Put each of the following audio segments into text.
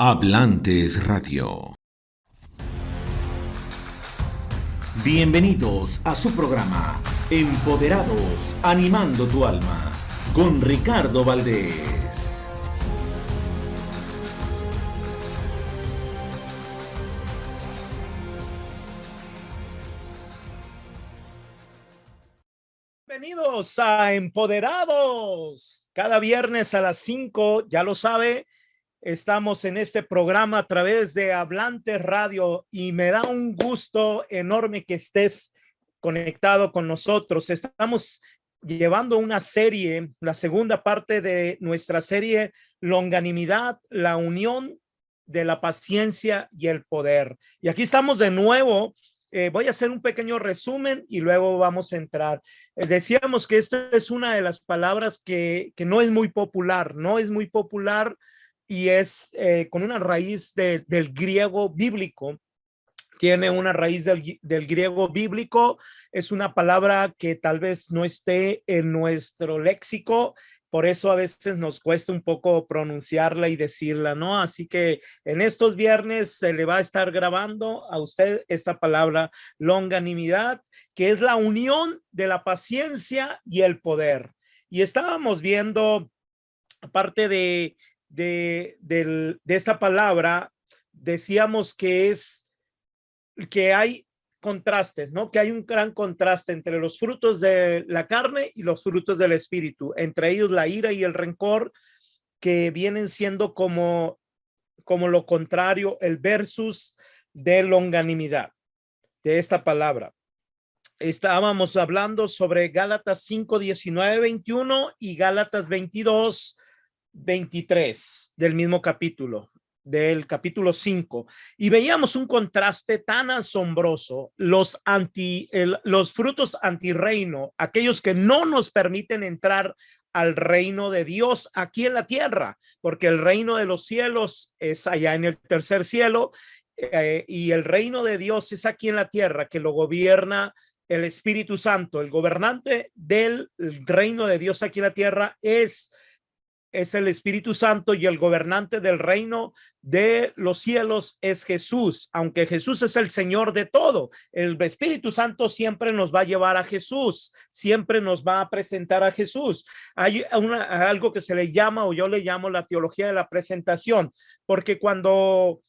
Hablantes Radio. Bienvenidos a su programa Empoderados, animando tu alma, con Ricardo Valdés. Bienvenidos a Empoderados. Cada viernes a las 5, ya lo sabe, estamos en este programa a través de Hablantes Radio y me da un gusto enorme que estés conectado con nosotros. Estamos llevando una serie, la segunda parte de nuestra serie Longanimidad, la unión de la paciencia y el poder. Y aquí estamos de nuevo. Voy a hacer un pequeño resumen y luego vamos a entrar. Decíamos que esta es una de las palabras que no es muy popular, y es con una raíz del griego bíblico. Tiene una raíz del griego bíblico. Es una palabra que tal vez no esté en nuestro léxico. Por eso a veces nos cuesta un poco pronunciarla y decirla, ¿no? Así que en estos viernes se le va a estar grabando a usted esta palabra longanimidad, que es la unión de la paciencia y el poder. Y estábamos viendo, aparte de esta palabra, decíamos que hay contrastes, ¿no? Que hay un gran contraste entre los frutos de la carne y los frutos del espíritu, entre ellos la ira y el rencor, que vienen siendo como lo contrario, el versus de longanimidad, de esta palabra. Estábamos hablando sobre Gálatas 5, 19, 21 y Gálatas 22, 23 del mismo capítulo, del capítulo 5, y veíamos un contraste tan asombroso, los frutos antirreino, aquellos que no nos permiten entrar al reino de Dios aquí en la tierra, porque el reino de los cielos es allá en el tercer cielo, y el reino de Dios es aquí en la tierra, que lo gobierna el Espíritu Santo. El gobernante del reino de Dios aquí en la tierra es el Espíritu Santo, y el gobernante del reino de los cielos es Jesús. Aunque Jesús es el Señor de todo, el Espíritu Santo siempre nos va a llevar a Jesús, siempre nos va a presentar a Jesús. Hay algo que se le llama, o yo le llamo, la teología de la presentación, porque cuando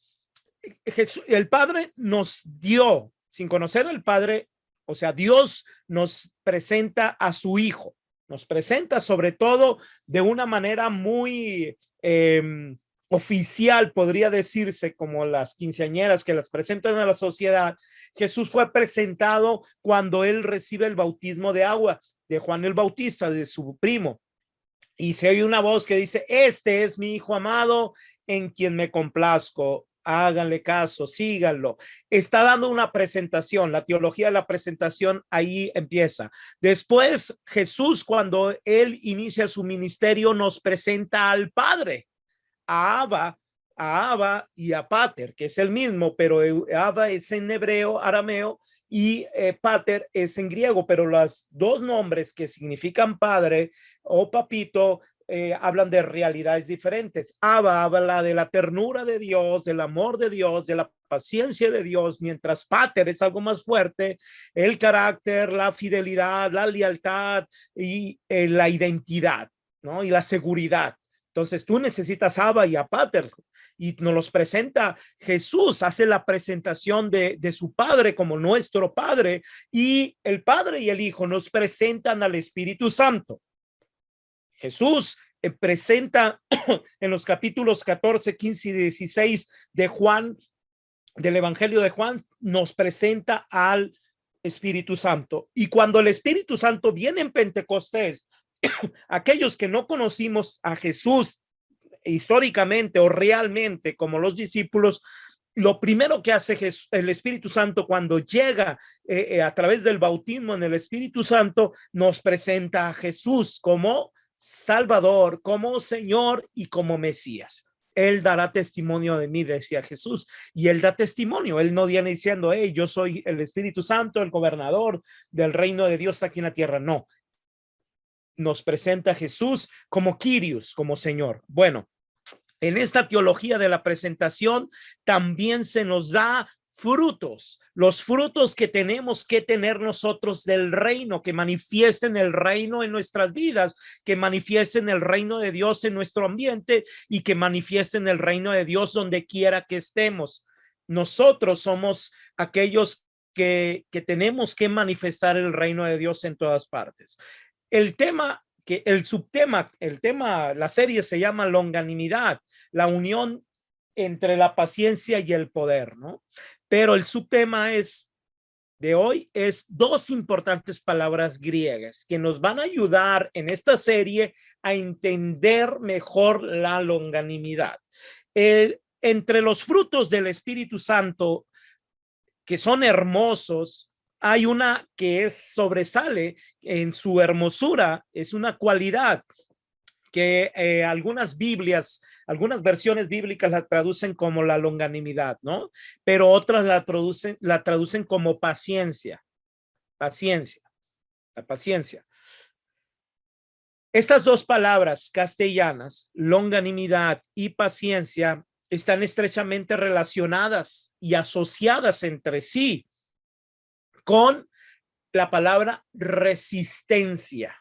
el Padre nos dio, sin conocer al Padre, o sea, Dios nos presenta a su Hijo. Nos presenta sobre todo de una manera muy oficial, podría decirse, como las quinceañeras que las presentan a la sociedad. Jesús fue presentado cuando él recibe el bautismo de agua de Juan el Bautista, de su primo. Y se oye una voz que dice: este es mi Hijo amado, en quien me complazco. Háganle caso, síganlo. Está dando una presentación, la teología de la presentación ahí empieza. Después Jesús, cuando él inicia su ministerio, nos presenta al Padre, a Abba y a Pater, que es el mismo, pero Abba es en hebreo, arameo, y Pater es en griego, pero los dos nombres que significan padre o papito hablan de realidades diferentes. Abba habla de la ternura de Dios, del amor de Dios, de la paciencia de Dios, mientras Pater es algo más fuerte, el carácter, la fidelidad, la lealtad y la identidad, ¿no? Y la seguridad. Entonces tú necesitas Abba y a Pater, y nos los presenta Jesús. Hace la presentación de su Padre como nuestro Padre, y el Padre y el Hijo nos presentan al Espíritu Santo. Jesús presenta en los capítulos 14, 15 y 16 de Juan, del Evangelio de Juan, nos presenta al Espíritu Santo. Y cuando el Espíritu Santo viene en Pentecostés, aquellos que no conocimos a Jesús históricamente o realmente como los discípulos, lo primero que hace el Espíritu Santo cuando llega a través del bautismo en el Espíritu Santo, nos presenta a Jesús como Salvador, como Señor y como Mesías. Él dará testimonio de mí, decía Jesús, y él da testimonio. Él no viene diciendo: hey, yo soy el Espíritu Santo, el gobernador del reino de Dios aquí en la tierra. No, nos presenta a Jesús como Kyrios, como Señor. Bueno, En esta teología de la presentación también se nos da frutos, los frutos que tenemos que tener nosotros del reino, que manifiesten el reino en nuestras vidas, que manifiesten el reino de Dios en nuestro ambiente y que manifiesten el reino de Dios donde quiera que estemos. Nosotros somos aquellos que tenemos que manifestar el reino de Dios en todas partes. El tema, la serie se llama longanimidad, la unión entre la paciencia y el poder, ¿no? Pero el subtema de hoy es dos importantes palabras griegas que nos van a ayudar en esta serie a entender mejor la longanimidad. Entre los frutos del Espíritu Santo, que son hermosos, hay una que sobresale en su hermosura, es una cualidad que algunas versiones bíblicas la traducen como la longanimidad, ¿no? Pero otras la traducen como paciencia, la paciencia. Estas dos palabras castellanas, longanimidad y paciencia, están estrechamente relacionadas y asociadas entre sí con la palabra resistencia.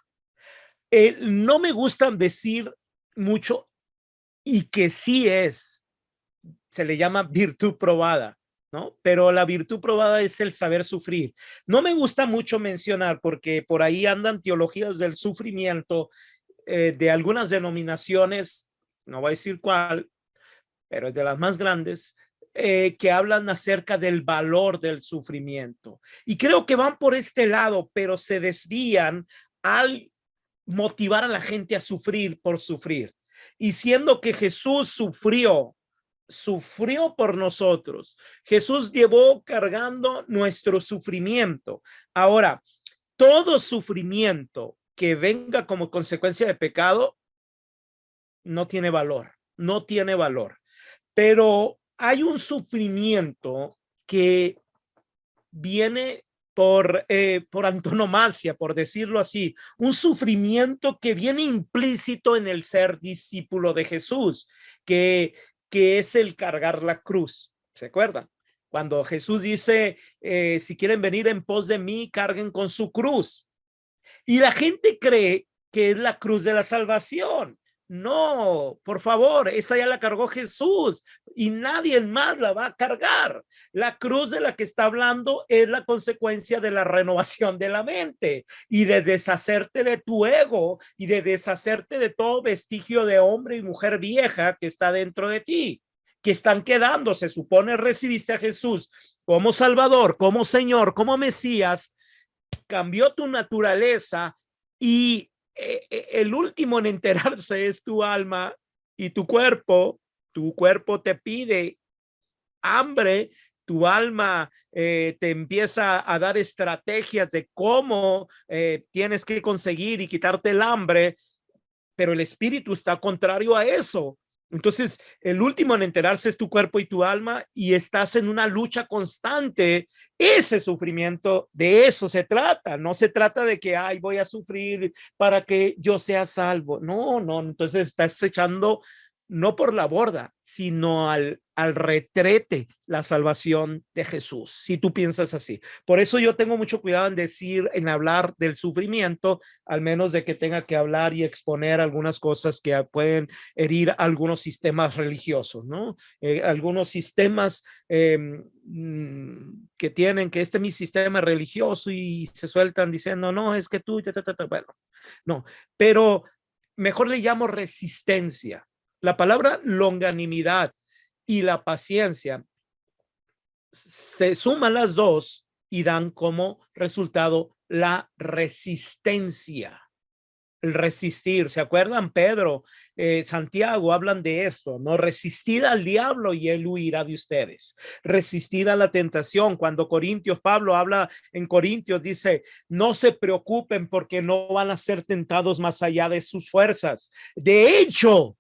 No me gusta decir mucho y que sí se le llama virtud probada, ¿no? Pero la virtud probada es el saber sufrir. No me gusta mucho mencionar porque por ahí andan teologías del sufrimiento de algunas denominaciones, no voy a decir cuál, pero es de las más grandes, que hablan acerca del valor del sufrimiento. Y creo que van por este lado, pero se desvían al motivar a la gente a sufrir por sufrir. Y siendo que Jesús sufrió por nosotros, Jesús llevó cargando nuestro sufrimiento. Ahora, todo sufrimiento que venga como consecuencia de pecado no tiene valor, no tiene valor. Pero hay un sufrimiento que viene por antonomasia, por decirlo así, un sufrimiento que viene implícito en el ser discípulo de Jesús, que es el cargar la cruz. ¿Se acuerdan? Cuando Jesús dice, si quieren venir en pos de mí, carguen con su cruz. Y la gente cree que es la cruz de la salvación. No, por favor, esa ya la cargó Jesús y nadie más la va a cargar. La cruz de la que está hablando es la consecuencia de la renovación de la mente y de deshacerte de tu ego y de deshacerte de todo vestigio de hombre y mujer vieja que está dentro de ti, que están quedando. Se supone recibiste a Jesús como Salvador, como Señor, como Mesías, cambió tu naturaleza y el último en enterarse es tu alma y tu cuerpo te pide hambre, tu alma te empieza a dar estrategias de cómo tienes que conseguir y quitarte el hambre, pero el espíritu está contrario a eso. Entonces, el último en enterarse es tu cuerpo y tu alma y estás en una lucha constante. Ese sufrimiento, de eso se trata. No se trata de que, ay, voy a sufrir para que yo sea salvo. No, no. Entonces estás echando no por la borda, sino al retrete la salvación de Jesús, si tú piensas así. Por eso yo tengo mucho cuidado en hablar del sufrimiento, al menos de que tenga que hablar y exponer algunas cosas que pueden herir algunos sistemas religiosos, ¿no? Algunos sistemas que tienen que este es mi sistema religioso y se sueltan diciendo, no, es que tú, bueno, no, pero mejor le llamo resistencia. La palabra longanimidad y la paciencia se suman las dos y dan como resultado la resistencia. El resistir, ¿se acuerdan? Pedro, Santiago hablan de esto, ¿no? Resistir al diablo y él huirá de ustedes. Resistir a la tentación. Cuando Pablo habla en Corintios, dice, no se preocupen porque no van a ser tentados más allá de sus fuerzas. De hecho,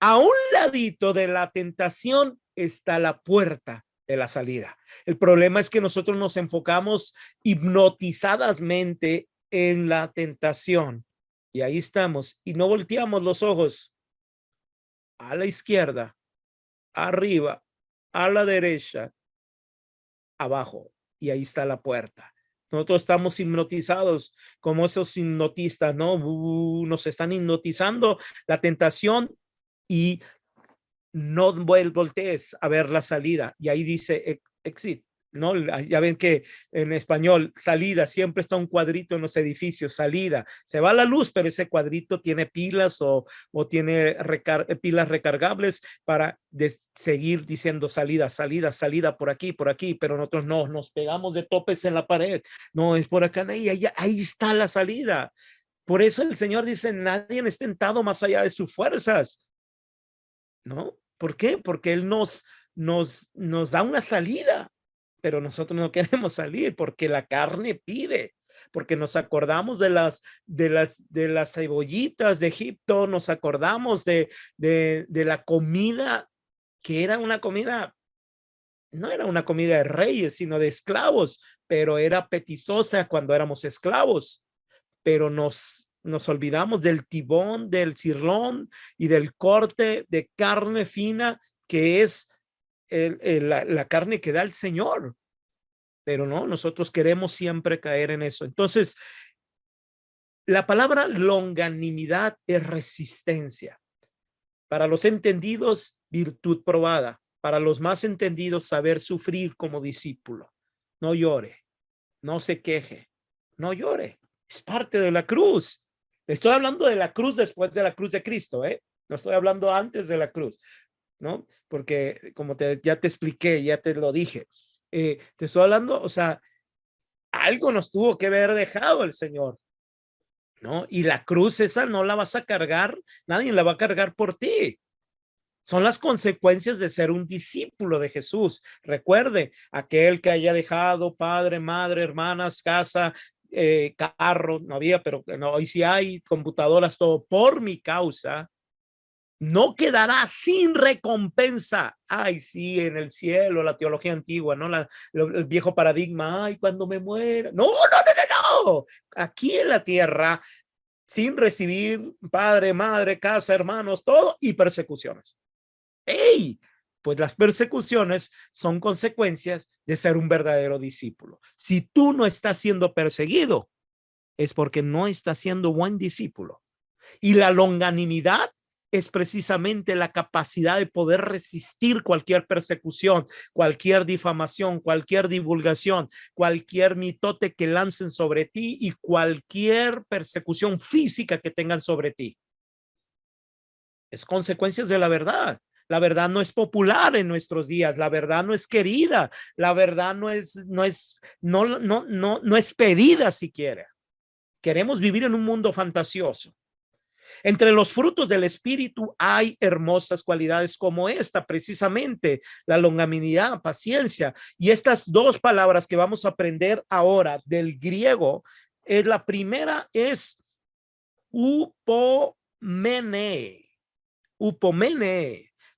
a un ladito de la tentación está la puerta de la salida. El problema es que nosotros nos enfocamos hipnotizadamente en la tentación y ahí estamos y no volteamos los ojos a la izquierda, arriba, a la derecha, abajo, y ahí está la puerta. Nosotros estamos hipnotizados como esos hipnotistas, ¿no? Nos están hipnotizando la tentación y no voltees a ver la salida. Y ahí dice exit, ¿no? Ya ven que en español, salida, siempre está un cuadrito en los edificios, salida. Se va la luz, pero ese cuadrito tiene pilas o tiene pilas recargables para seguir diciendo salida, salida, salida por aquí, pero nosotros no, nos pegamos de topes en la pared. No, es por acá, ahí está la salida. Por eso el Señor dice, nadie es tentado más allá de sus fuerzas, ¿no? ¿Por qué? Porque Él nos da una salida, pero nosotros no queremos salir porque la carne pide, porque nos acordamos de las cebollitas de Egipto, nos acordamos de la comida que era una comida, no era una comida de reyes, sino de esclavos, pero era apetitosa cuando éramos esclavos, pero nos olvidamos del tibón, del cirlón y del corte de carne fina que es la carne que da el Señor. Pero no, nosotros queremos siempre caer en eso. Entonces, la palabra longanimidad es resistencia. Para los entendidos, virtud probada. Para los más entendidos, saber sufrir como discípulo. No llore, no se queje, no llore. Es parte de la cruz. Estoy hablando de la cruz después de la cruz de Cristo, ¿eh? No estoy hablando antes de la cruz, ¿no? Porque como ya te expliqué, ya te lo dije, te estoy hablando, o sea, algo nos tuvo que haber dejado el Señor, ¿no? Y la cruz esa no la vas a cargar, nadie la va a cargar por ti. Son las consecuencias de ser un discípulo de Jesús. Recuerde, aquel que haya dejado padre, madre, hermanas, casa, carro, no había, pero no, hoy sí hay computadoras, todo por mi causa, no quedará sin recompensa. Ay, sí, en el cielo, la teología antigua, ¿no? El viejo paradigma, ay, cuando me muera. No, no, no, no, no. Aquí en la tierra, sin recibir padre, madre, casa, hermanos, todo y persecuciones. ¡Ey! Pues las persecuciones son consecuencias de ser un verdadero discípulo. Si tú no estás siendo perseguido, es porque no estás siendo buen discípulo. Y la longanimidad es precisamente la capacidad de poder resistir cualquier persecución, cualquier difamación, cualquier divulgación, cualquier mitote que lancen sobre ti y cualquier persecución física que tengan sobre ti. Es consecuencias de la verdad. La verdad no es popular en nuestros días, la verdad no es querida, la verdad no es pedida siquiera. Queremos vivir en un mundo fantasioso. Entre los frutos del espíritu hay hermosas cualidades como esta, precisamente la longanimidad, paciencia. Y estas dos palabras que vamos a aprender ahora del griego, la primera es upomene,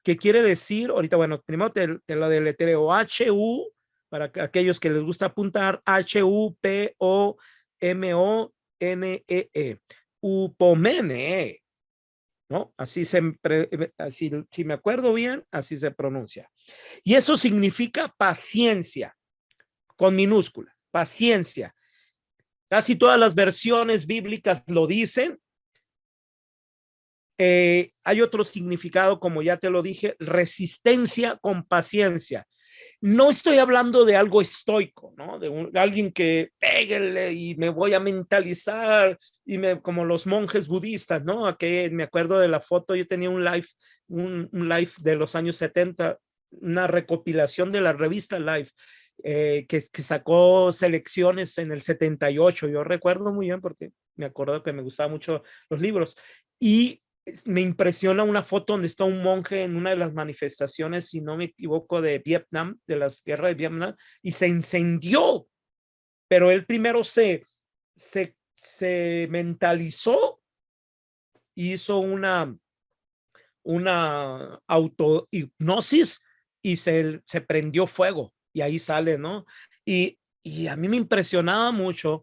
que quiere decir, ahorita, bueno, primero te lo deletreo, H-U, para aquellos que les gusta apuntar, H-U-P-O-M-O-N-E-E, upomene, ¿no? Así si me acuerdo bien, así se pronuncia. Y eso significa paciencia, con minúscula, paciencia. Casi todas las versiones bíblicas lo dicen. Hay otro significado, como ya te lo dije, resistencia con paciencia. No estoy hablando de algo estoico, ¿no? De alguien que pégale y me voy a mentalizar como los monjes budistas, ¿no? Aquí me acuerdo de la foto, yo tenía un live de los años 70, una recopilación de la revista Life, que sacó selecciones en el 78. Yo recuerdo muy bien porque me acuerdo que me gustaban mucho los libros y me impresiona una foto donde está un monje en una de las manifestaciones, si no me equivoco, de Vietnam, de las guerras de Vietnam, y se incendió, pero él primero se mentalizó, hizo una autohipnosis y se prendió fuego y ahí sale, ¿no? Y a mí me impresionaba mucho.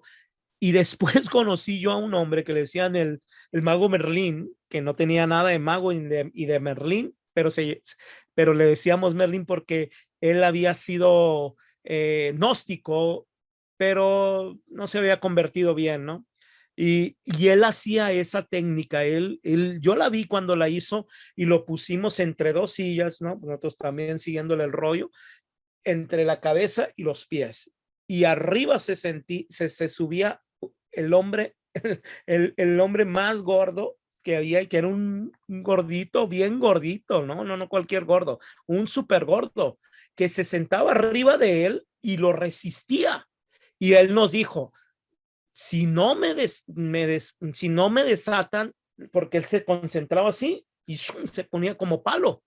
Y después conocí yo a un hombre que le decían el mago Merlín, que no tenía nada de mago y de Merlín, pero le decíamos Merlín porque él había sido gnóstico, pero no se había convertido bien, ¿no? Y él hacía esa técnica, yo la vi cuando la hizo y lo pusimos entre dos sillas, ¿no? Nosotros también siguiéndole el rollo, entre la cabeza y los pies. Y arriba se subía el hombre, el hombre más gordo que había, y que era un gordito, bien gordito, no cualquier gordo, un súper gordo, que se sentaba arriba de él y lo resistía. Y él nos dijo, si no si no me desatan, porque él se concentraba así y se ponía como palo,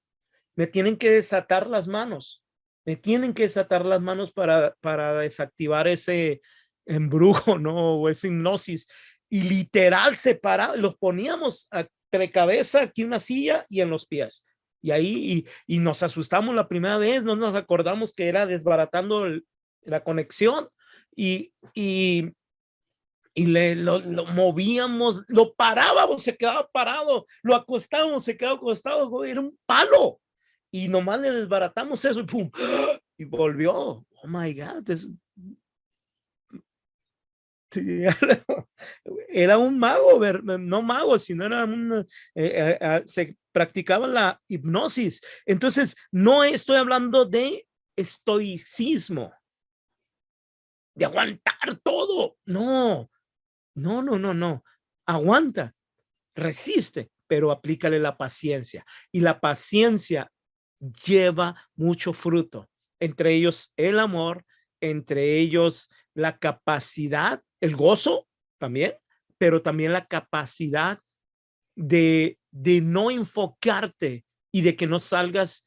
me tienen que desatar las manos, me tienen que desatar las manos para desactivar ese embrujo, ¿no? O esa hipnosis. Y literal separado, los poníamos entre cabeza, aquí una silla y en los pies. Y ahí, y nos asustamos la primera vez, no nos acordamos que era desbaratando la conexión y lo movíamos, lo parábamos, se quedaba parado, lo acostábamos, se quedaba acostado, era un palo. Y nomás le desbaratamos eso y pum, y volvió. Oh my God. Era un mago, no mago, sino era se practicaba la hipnosis. Entonces, no estoy hablando de estoicismo, de aguantar todo. No, no. Aguanta, resiste, pero aplícale la paciencia. Y la paciencia lleva mucho fruto, entre ellos el amor, entre ellos la capacidad, el gozo también, pero también la capacidad de no enfocarte y de que no salgas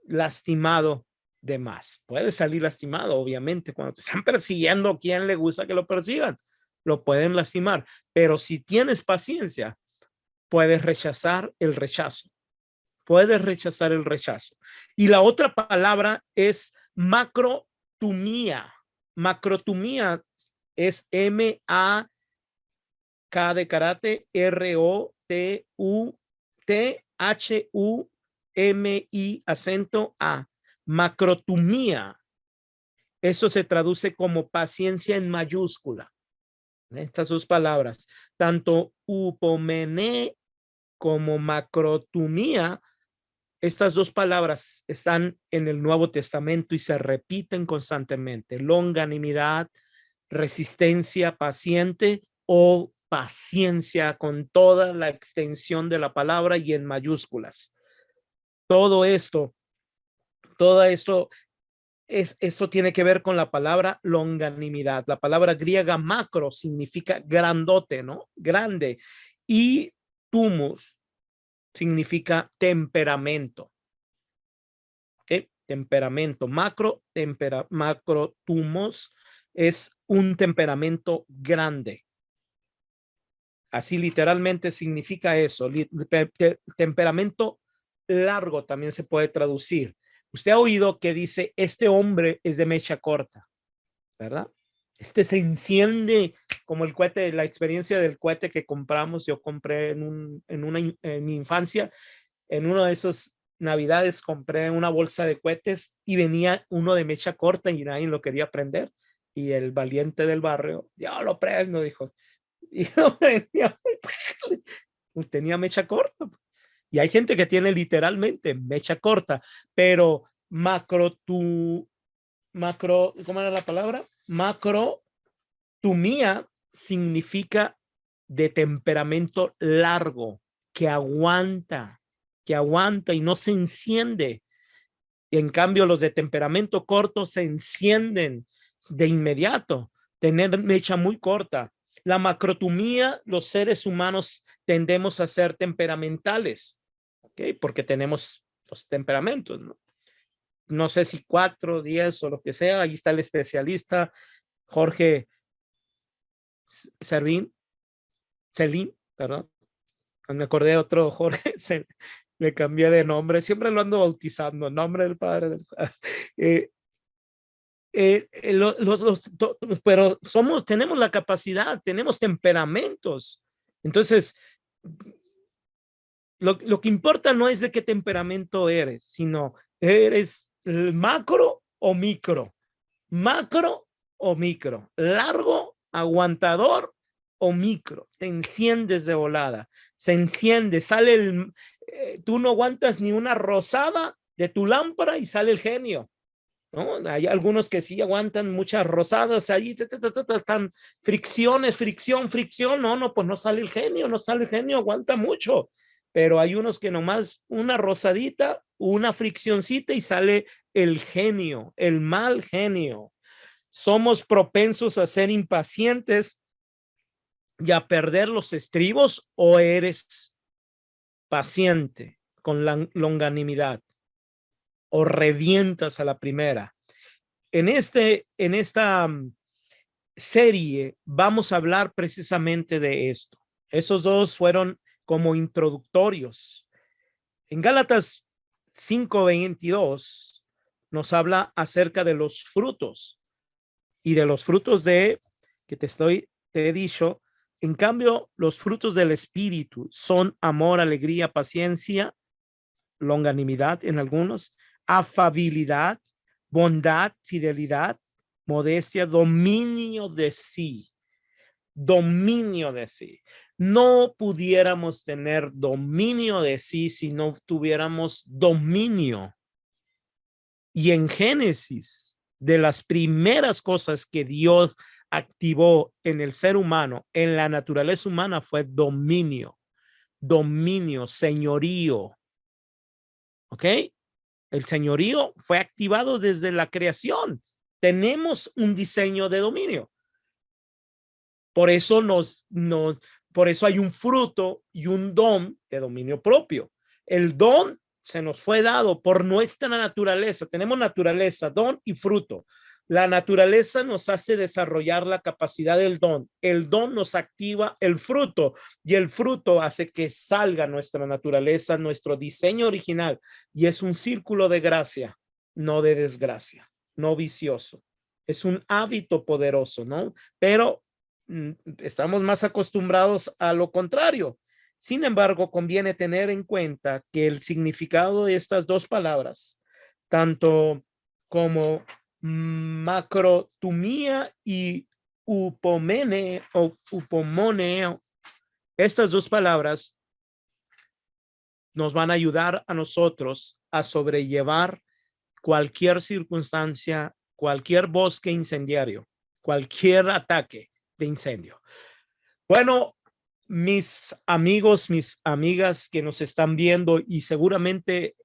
lastimado de más. Puedes salir lastimado, obviamente, cuando te están persiguiendo, ¿quién le gusta que lo persigan? Lo pueden lastimar, pero si tienes paciencia, puedes rechazar el rechazo. Puedes rechazar el rechazo. Y la otra palabra es macrotumía. Macrotumía es M-A-K de karate, R-O-T-U-T-H-U-M-I, acento A. Macrotumía. Eso se traduce como paciencia en mayúscula. Estas dos palabras, tanto upomene como macrotumía, estas dos palabras están en el Nuevo Testamento y se repiten constantemente. Longanimidad, resistencia paciente o paciencia con toda la extensión de la palabra y en mayúsculas. Todo esto esto tiene que ver con la palabra longanimidad. La palabra griega macro significa grandote, ¿no? Grande. Y tumus significa temperamento. ¿Okay? Temperamento. Macro tumos es un temperamento grande. Así literalmente significa eso. Temperamento largo también se puede traducir. Usted ha oído que dice, este hombre es de mecha corta, ¿verdad? Este se enciende como el cohete, la experiencia del cohete que compramos. Yo compré en mi infancia, en uno de esos navidades, compré una bolsa de cohetes y venía uno de mecha corta y nadie lo quería prender. Y el valiente del barrio, yo lo prendo, dijo. Y yo tenía mecha corta. Y hay gente que tiene literalmente mecha corta, pero ¿cómo era la palabra? Macrotumía significa de temperamento largo, que aguanta y no se enciende. Y en cambio, los de temperamento corto se encienden de inmediato. Tener mecha muy corta. La macrotumía, los seres humanos tendemos a ser temperamentales, ¿okay? Porque tenemos los temperamentos, ¿no? No sé si 4, 10 o lo que sea. Ahí está el especialista Jorge Celín, perdón. Me acordé de otro Jorge, le cambié de nombre. Siempre lo ando bautizando, nombre del Padre. pero tenemos la capacidad, tenemos temperamentos. Entonces, lo que importa no es de qué temperamento eres, sino eres macro o micro, largo, aguantador o micro. Te enciendes de volada, se enciende, sale tú no aguantas ni una rosada de tu lámpara y sale el genio, ¿no? Hay algunos que sí aguantan muchas rosadas ahí, tan fricción, no, pues no sale el genio, aguanta mucho, pero hay unos que nomás una rosadita, una friccioncita y sale el genio, el mal genio. Somos propensos a ser impacientes y a perder los estribos, o eres paciente con la longanimidad, o revientas a la primera. En esta serie vamos a hablar precisamente de esto. Esos dos fueron como introductorios. En Gálatas 5:22 nos habla acerca de los frutos, y de los frutos que te he dicho. En cambio, los frutos del Espíritu son amor, alegría, paciencia, longanimidad en algunos, afabilidad, bondad, fidelidad, modestia, dominio de sí. No pudiéramos tener dominio de sí si no tuviéramos dominio. Y en Génesis, de las primeras cosas que Dios activó en el ser humano, en la naturaleza humana, fue dominio, señorío. ¿Ok? El señorío fue activado desde la creación. Tenemos un diseño de dominio. Por eso por eso hay un fruto y un don de dominio propio. El don se nos fue dado por nuestra naturaleza. Tenemos naturaleza, don y fruto. La naturaleza nos hace desarrollar la capacidad del don. El don nos activa el fruto, y el fruto hace que salga nuestra naturaleza, nuestro diseño original. Y es un círculo de gracia, no de desgracia, no vicioso. Es un hábito poderoso, ¿no? Pero estamos más acostumbrados a lo contrario. Sin embargo, conviene tener en cuenta que el significado de estas dos palabras, tanto como macrotumía y upomene o upomoneo, estas dos palabras nos van a ayudar a nosotros a sobrellevar cualquier circunstancia, cualquier bosque incendiario, cualquier ataque de incendio. Bueno, mis amigos, mis amigas que nos están viendo y seguramente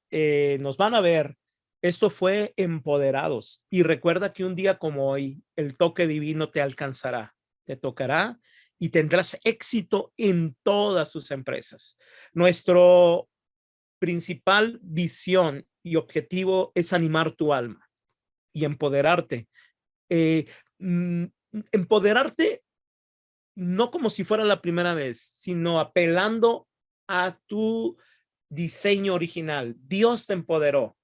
nos van a ver, esto fue Empoderados. Y recuerda que un día como hoy, el toque divino te alcanzará, te tocará y tendrás éxito en todas tus empresas. Nuestro principal visión y objetivo es animar tu alma y empoderarte. Empoderarte no como si fuera la primera vez, sino apelando a tu diseño original. Dios te empoderó.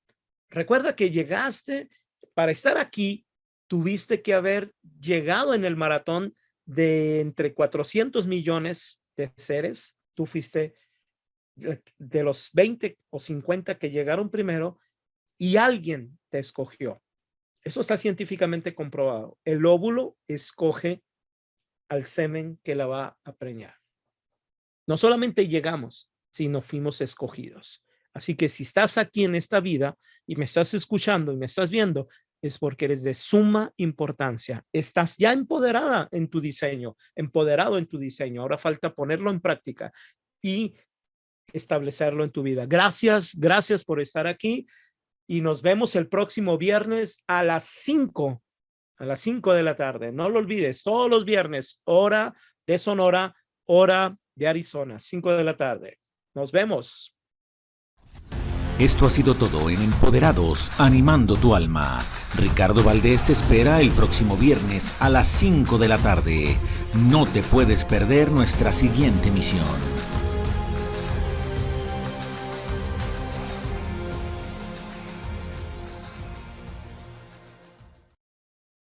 Recuerda que llegaste para estar aquí, tuviste que haber llegado en el maratón de entre 400 millones de seres. Tú fuiste de los 20 o 50 que llegaron primero y alguien te escogió. Eso está científicamente comprobado. El óvulo escoge al semen que la va a preñar. No solamente llegamos, sino fuimos escogidos. Así que si estás aquí en esta vida y me estás escuchando y me estás viendo, es porque eres de suma importancia. Estás ya empoderada en tu diseño, empoderado en tu diseño. Ahora falta ponerlo en práctica y establecerlo en tu vida. Gracias por estar aquí y nos vemos el próximo viernes a las 5 de la tarde. No lo olvides, todos los viernes, hora de Sonora, hora de Arizona, 5 de la tarde. Nos vemos. Esto ha sido todo en Empoderados, animando tu alma. Ricardo Valdés te espera el próximo viernes a las 5 de la tarde. No te puedes perder nuestra siguiente emisión.